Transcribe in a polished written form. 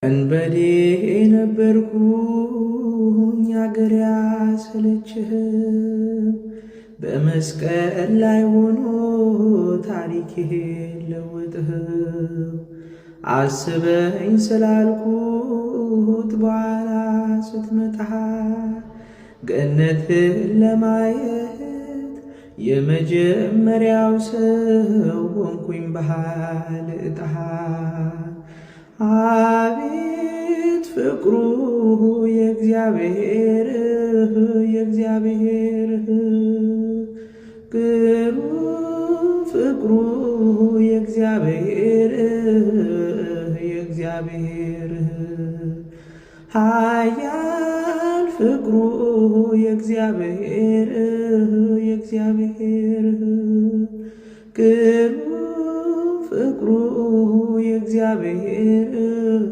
እንበዴ ነበርኩኝ አገር ያሰለችህ፣ በመስቀል ላይ ሆኖ ታሪክህን ለወጥህ። አስበኝ ስላልኩት በኋላ ስትመጣ ገነትን ለማየት የመጀመሪያው ሰው ሆንኩኝ ባህል እጣህ። አቤት ፍቅሩ የእግዚአብሔር ግሩም ፍቅሩ የእግዚአብሔር ኃያል ፍቅሩ የእግዚአብሔር ግሩም ፍቅሩ የእግዚአብሔር